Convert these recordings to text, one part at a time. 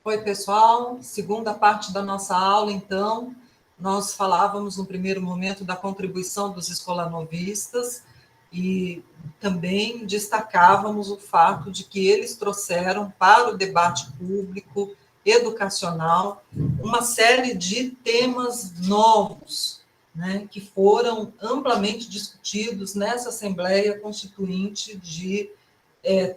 Oi, pessoal. Segunda parte da nossa aula, então, nós falávamos no primeiro momento da contribuição dos escolanovistas e também destacávamos o fato de que eles trouxeram para o debate público, educacional, uma série de temas novos, né, que foram amplamente discutidos nessa Assembleia Constituinte de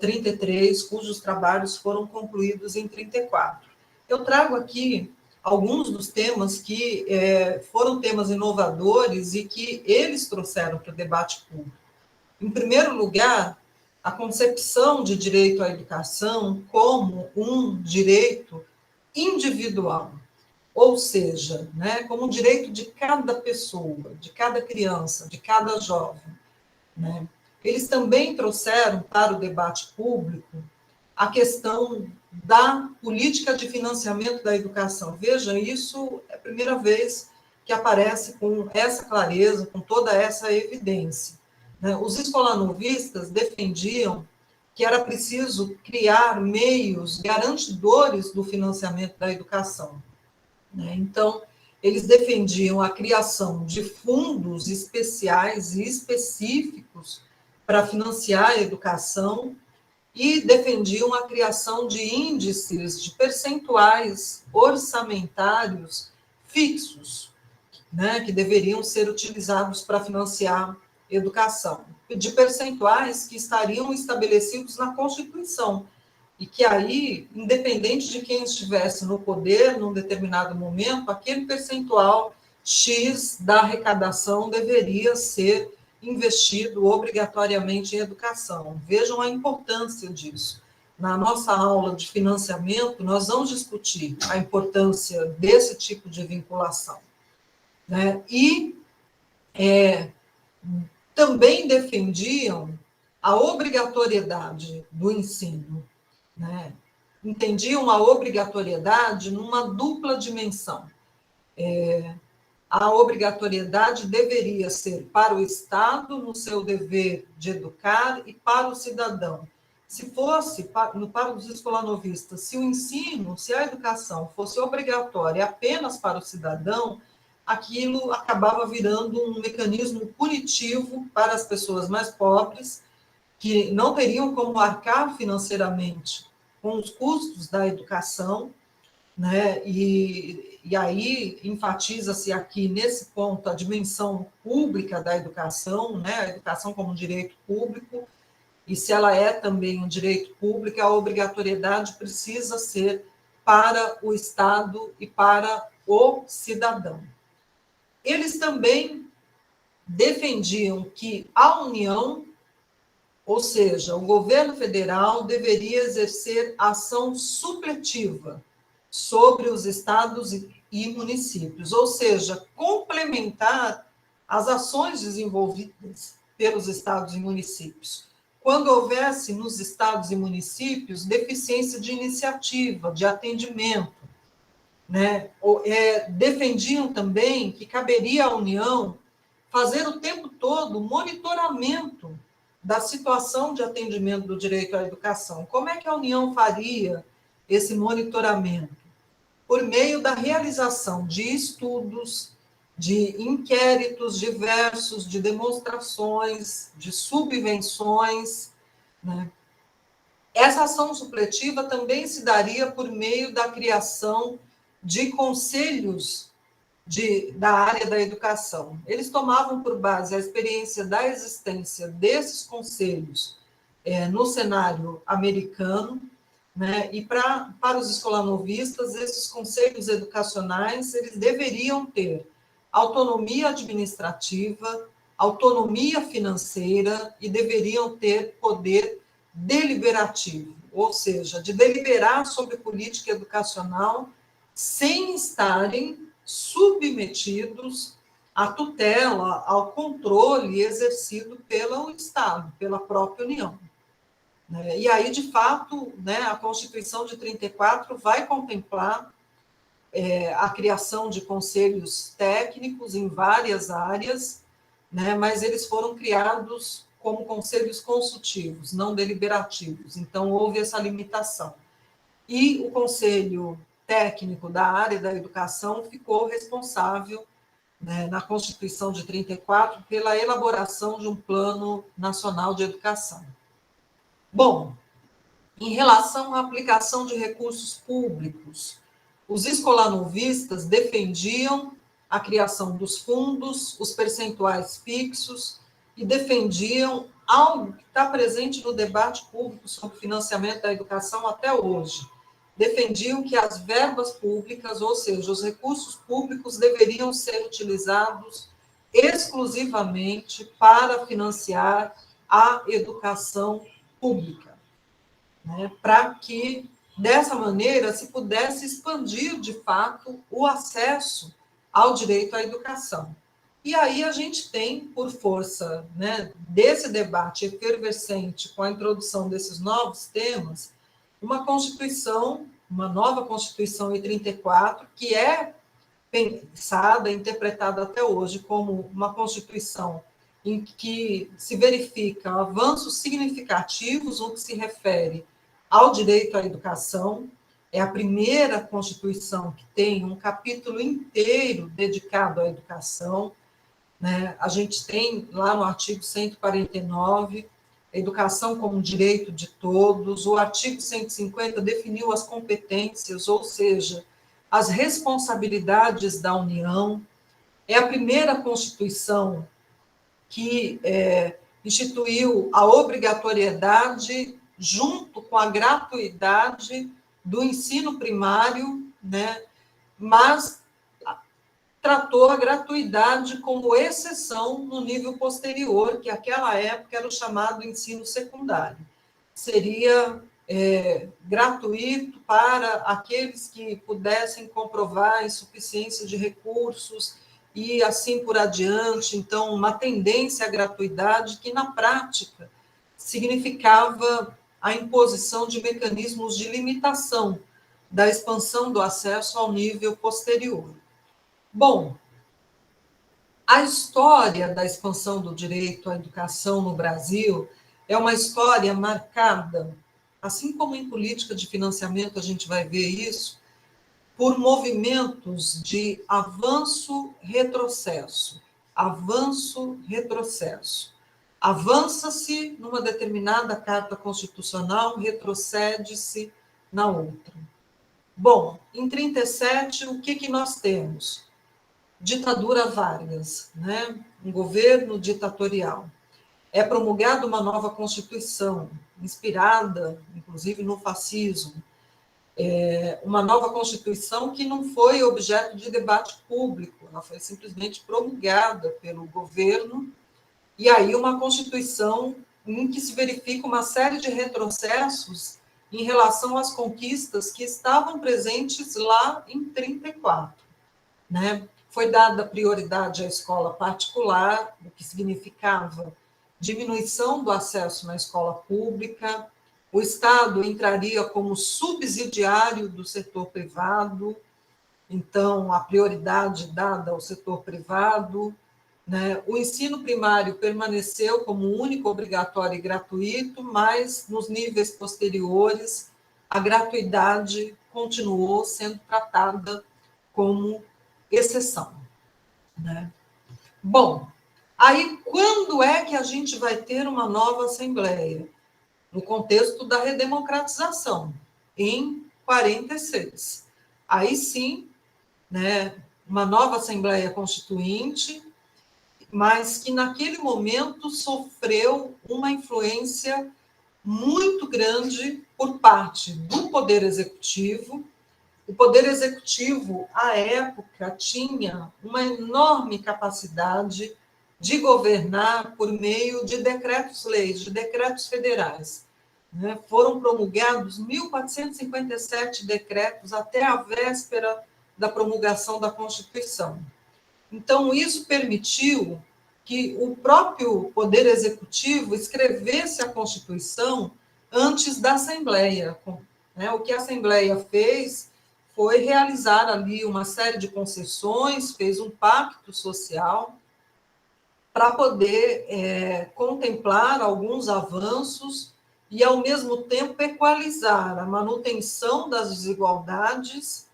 33, cujos trabalhos foram concluídos em 34. Eu trago aqui alguns dos temas que foram temas inovadores e que eles trouxeram para o debate público. Em primeiro lugar, a concepção de direito à educação como um direito individual, ou seja, né, como um direito de cada pessoa, de cada criança, de cada jovem, né? Eles também trouxeram para o debate público a questão da política de financiamento da educação. Veja, isso é a primeira vez que aparece com essa clareza, com toda essa evidência, né? Os escolanovistas defendiam que era preciso criar meios garantidores do financiamento da educação, né? Então, eles defendiam a criação de fundos especiais e específicos para financiar a educação e defendiam a criação de índices de percentuais orçamentários fixos, né, que deveriam ser utilizados para financiar educação, de percentuais que estariam estabelecidos na Constituição, e que aí, independente de quem estivesse no poder, num determinado momento, aquele percentual X da arrecadação deveria ser investido obrigatoriamente em educação. Vejam a importância disso. Na nossa aula de financiamento, nós vamos discutir a importância desse tipo de vinculação, né? E também defendiam a obrigatoriedade do ensino, né? Entendiam a obrigatoriedade numa dupla dimensão. A obrigatoriedade deveria ser para o Estado, no seu dever de educar, e para o cidadão. Se fosse, para os escolanovistas, se o ensino, se a educação fosse obrigatória apenas para o cidadão, aquilo acabava virando um mecanismo punitivo para as pessoas mais pobres, que não teriam como arcar financeiramente com os custos da educação, né? E aí enfatiza-se aqui nesse ponto a dimensão pública da educação, né? A educação como um direito público, e se ela é também um direito público, a obrigatoriedade precisa ser para o Estado e para o cidadão. Eles também defendiam que a União, ou seja, o governo federal, deveria exercer ação supletiva sobre os estados e municípios, ou seja, complementar as ações desenvolvidas pelos estados e municípios. Quando houvesse nos estados e municípios deficiência de iniciativa, de atendimento, né? Defendiam também que caberia à União fazer o tempo todo monitoramento da situação de atendimento do direito à educação. Como é que a União faria esse monitoramento? Por meio da realização de estudos, de inquéritos diversos, de demonstrações, de subvenções, né? Essa ação supletiva também se daria por meio da criação de conselhos da área da educação. Eles tomavam por base a experiência da existência desses conselhos no cenário americano, né? E para os escolanovistas, esses conselhos educacionais, eles deveriam ter autonomia administrativa, autonomia financeira e deveriam ter poder deliberativo, ou seja, de deliberar sobre política educacional sem estarem submetidos à tutela, ao controle exercido pelo Estado, pela própria União. E aí, de fato, né, a Constituição de 34 vai contemplar a criação de conselhos técnicos em várias áreas, né, mas eles foram criados como conselhos consultivos, não deliberativos. Então, houve essa limitação. e o Conselho Técnico da área da educação ficou responsável, né, na Constituição de 34, pela elaboração de um Plano Nacional de Educação. Bom, em relação à aplicação de recursos públicos, os escolanovistas defendiam a criação dos fundos, os percentuais fixos, e defendiam algo que está presente no debate público sobre o financiamento da educação até hoje. Defendiam que as verbas públicas, ou seja, os recursos públicos, deveriam ser utilizados exclusivamente para financiar a educação pública, né? Para que, dessa maneira, se pudesse expandir, de fato, o acesso ao direito à educação. E aí a gente tem, por força, né, desse debate efervescente com a introdução desses novos temas, uma Constituição, uma nova Constituição em 34, que é pensada, interpretada até hoje como uma Constituição em que se verificam avanços significativos no que se refere ao direito à educação. É a primeira Constituição que tem um capítulo inteiro dedicado à educação, né? A gente tem lá no artigo 149, a educação como direito de todos. O artigo 150 definiu as competências, ou seja, as responsabilidades da União. É a primeira Constituição que instituiu a obrigatoriedade, junto com a gratuidade, do ensino primário, né? Mas tratou a gratuidade como exceção no nível posterior, que naquela época era o chamado ensino secundário. Seria gratuito para aqueles que pudessem comprovar a insuficiência de recursos e assim por adiante. Então, uma tendência à gratuidade que, na prática, significava a imposição de mecanismos de limitação da expansão do acesso ao nível posterior. Bom, a história da expansão do direito à educação no Brasil é uma história marcada, assim como em política de financiamento a gente vai ver isso, por movimentos de avanço-retrocesso. Avanço-retrocesso. Avança-se numa determinada carta constitucional, retrocede-se na outra. Bom, em 37, o que nós temos? Ditadura Vargas, né? Um governo ditatorial. É promulgada uma nova Constituição, inspirada, inclusive, no fascismo. Uma nova Constituição que não foi objeto de debate público, ela foi simplesmente promulgada pelo governo, e aí uma Constituição em que se verifica uma série de retrocessos em relação às conquistas que estavam presentes lá em 34, né? Foi dada prioridade à escola particular, o que significava diminuição do acesso na escola pública. O Estado entraria como subsidiário do setor privado, então a prioridade dada ao setor privado, né? O ensino primário permaneceu como único, obrigatório e gratuito, mas nos níveis posteriores a gratuidade continuou sendo tratada como exceção, né? Bom, aí quando é que a gente vai ter uma nova Assembleia? No contexto da redemocratização, em 46. Aí sim, né, uma nova Assembleia Constituinte, mas que naquele momento sofreu uma influência muito grande por parte do Poder Executivo. O Poder Executivo, à época, tinha uma enorme capacidade de governar por meio de decretos-leis, de decretos federais. Né? Foram promulgados 1.457 decretos até a véspera da promulgação da Constituição. Então, isso permitiu que o próprio Poder Executivo escrevesse a Constituição antes da Assembleia. Né? O que a Assembleia fez foi realizar ali uma série de concessões, fez um pacto social para poder contemplar alguns avanços e, ao mesmo tempo, equalizar a manutenção das desigualdades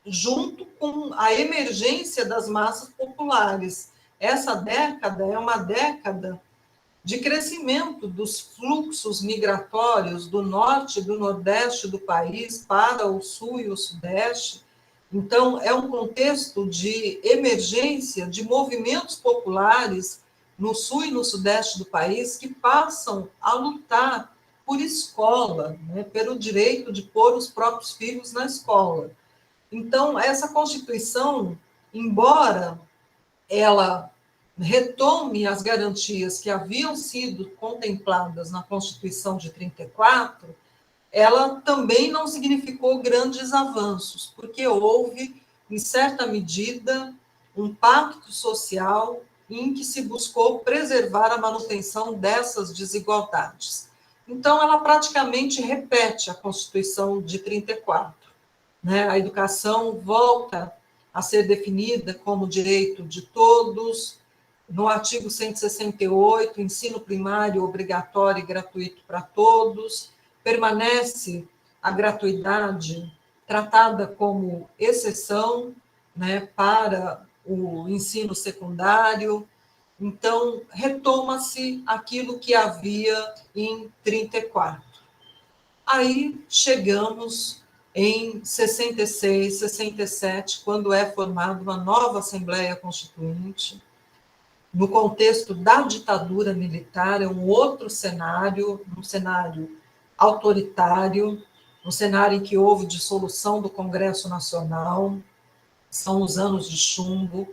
junto com a emergência das massas populares. Essa década é uma década de crescimento dos fluxos migratórios do norte e do nordeste do país para o sul e o sudeste. Então, é um contexto de emergência de movimentos populares no sul e no sudeste do país que passam a lutar por escola, né, pelo direito de pôr os próprios filhos na escola. Então, essa Constituição, embora ela retome as garantias que haviam sido contempladas na Constituição de 34, ela também não significou grandes avanços, porque houve, em certa medida, um pacto social em que se buscou preservar a manutenção dessas desigualdades. Então, ela praticamente repete a Constituição de 34. Né? A educação volta a ser definida como direito de todos. No artigo 168, ensino primário obrigatório e gratuito para todos. Permanece a gratuidade tratada como exceção, né, para o ensino secundário. Então, retoma-se aquilo que havia em 34. Aí chegamos em 66, 67, quando é formada uma nova Assembleia Constituinte. No contexto da ditadura militar, é um outro cenário, um cenário autoritário, um cenário em que houve dissolução do Congresso Nacional, são os anos de chumbo,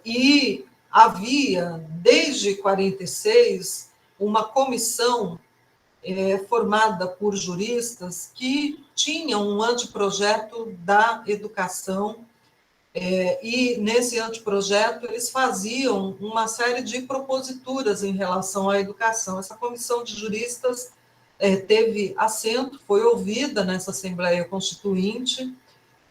e havia, desde 46, uma comissão formada por juristas que tinham um anteprojeto da educação, e nesse anteprojeto eles faziam uma série de proposituras em relação à educação. Essa comissão de juristas teve assento, foi ouvida nessa Assembleia Constituinte,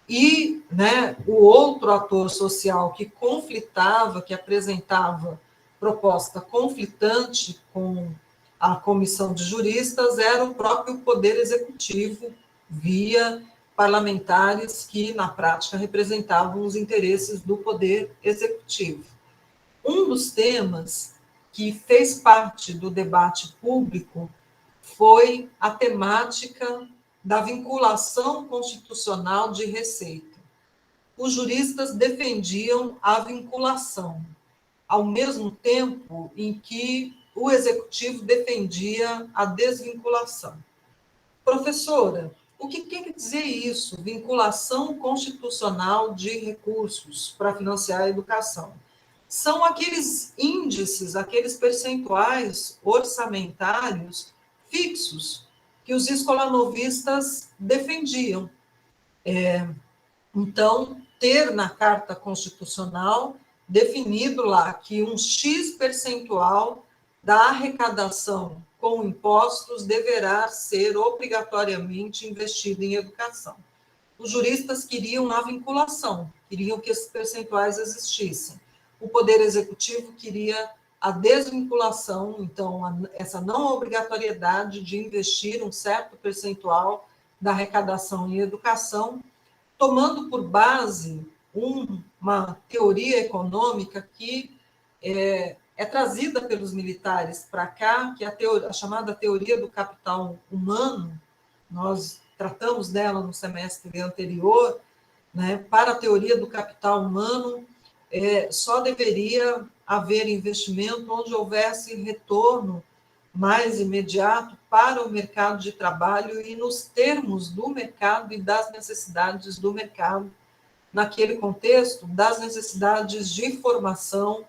e, né, o outro ator social que conflitava, que apresentava proposta conflitante com a comissão de juristas, era o próprio Poder Executivo, via parlamentares que, na prática, representavam os interesses do Poder Executivo. Um dos temas que fez parte do debate público foi a temática da vinculação constitucional de receita. Os juristas defendiam a vinculação, ao mesmo tempo em que o executivo defendia a desvinculação. Professora, o que quer dizer isso, vinculação constitucional de recursos para financiar a educação? São aqueles índices, aqueles percentuais orçamentários fixos que os escolanovistas defendiam. Então, ter na Carta Constitucional definido lá que um X percentual da arrecadação com impostos deverá ser obrigatoriamente investido em educação. Os juristas queriam a vinculação, queriam que esses percentuais existissem. O Poder Executivo queria a desvinculação, então, essa não obrigatoriedade de investir um certo percentual da arrecadação em educação, tomando por base uma teoria econômica que é trazida pelos militares para cá, que é a chamada teoria do capital humano. Nós tratamos dela no semestre anterior, né? Para a teoria do capital humano, só deveria haver investimento onde houvesse retorno mais imediato para o mercado de trabalho e nos termos do mercado e das necessidades do mercado, naquele contexto, das necessidades de formação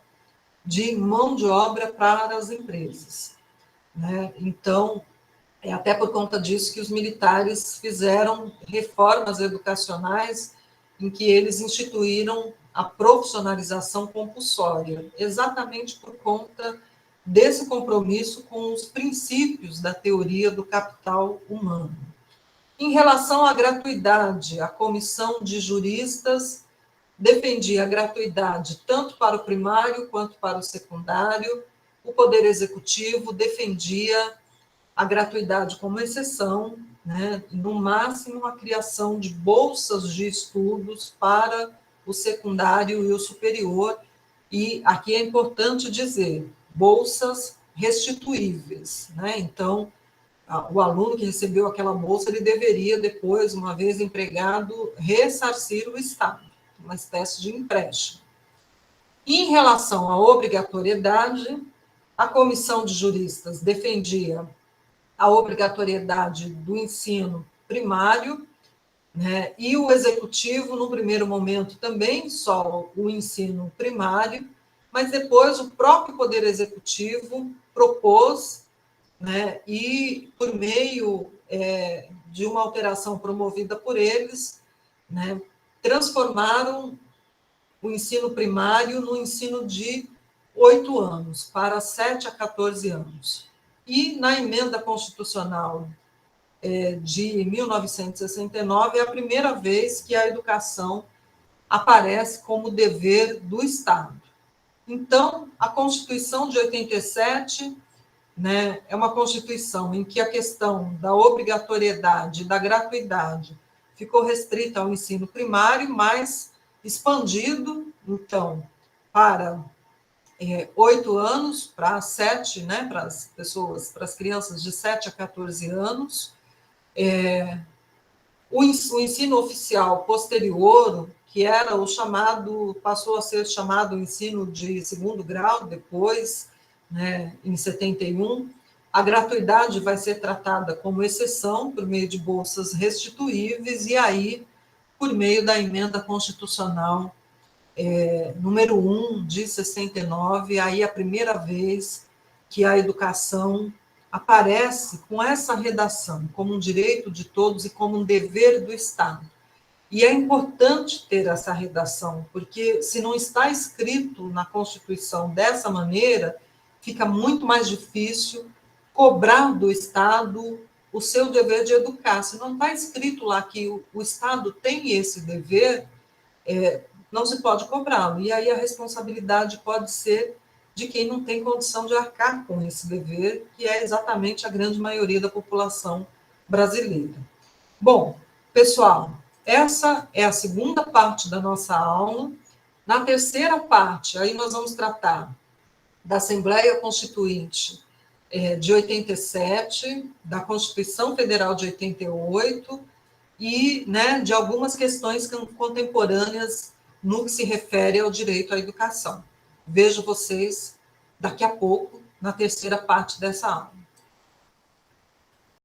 de mão de obra para as empresas. Né? Então, é até por conta disso que os militares fizeram reformas educacionais em que eles instituíram a profissionalização compulsória, exatamente por conta desse compromisso com os princípios da teoria do capital humano. Em relação à gratuidade, a comissão de juristas defendia a gratuidade tanto para o primário quanto para o secundário. O Poder Executivo defendia a gratuidade como exceção, né, no máximo a criação de bolsas de estudos para o secundário e o superior, e aqui é importante dizer, bolsas restituíveis, né? Então, o aluno que recebeu aquela bolsa, ele deveria depois, uma vez empregado, ressarcir o Estado, uma espécie de empréstimo. Em relação à obrigatoriedade, a comissão de juristas defendia a obrigatoriedade do ensino primário, né, e o executivo, no primeiro momento, também só o ensino primário, mas depois o próprio Poder Executivo propôs, né, e por meio de uma alteração promovida por eles, né, transformaram o ensino primário no ensino de 8 anos, para 7 a 14 anos. E na emenda constitucional de 1969, é a primeira vez que a educação aparece como dever do Estado. Então, a Constituição de 87, né, é uma Constituição em que a questão da obrigatoriedade, da gratuidade, ficou restrita ao ensino primário, mas expandido, então, para 8 anos, para 7, né, para as pessoas, para as crianças de 7 a 14 anos, o ensino oficial posterior, que era o chamado, passou a ser chamado ensino de segundo grau depois, né, em 71, a gratuidade vai ser tratada como exceção por meio de bolsas restituíveis e aí por meio da emenda constitucional número 1 de 69, aí a primeira vez que a educação aparece com essa redação, como um direito de todos e como um dever do Estado. E é importante ter essa redação, porque se não está escrito na Constituição dessa maneira, fica muito mais difícil cobrar do Estado o seu dever de educar. Se não está escrito lá que o Estado tem esse dever, não se pode cobrá-lo. E aí a responsabilidade pode ser de quem não tem condição de arcar com esse dever, que é exatamente a grande maioria da população brasileira. Bom, pessoal, essa é a segunda parte da nossa aula. Na terceira parte, aí nós vamos tratar da Assembleia Constituinte de 87, da Constituição Federal de 88 e, né, de algumas questões contemporâneas no que se refere ao direito à educação. Vejo vocês daqui a pouco na terceira parte dessa aula.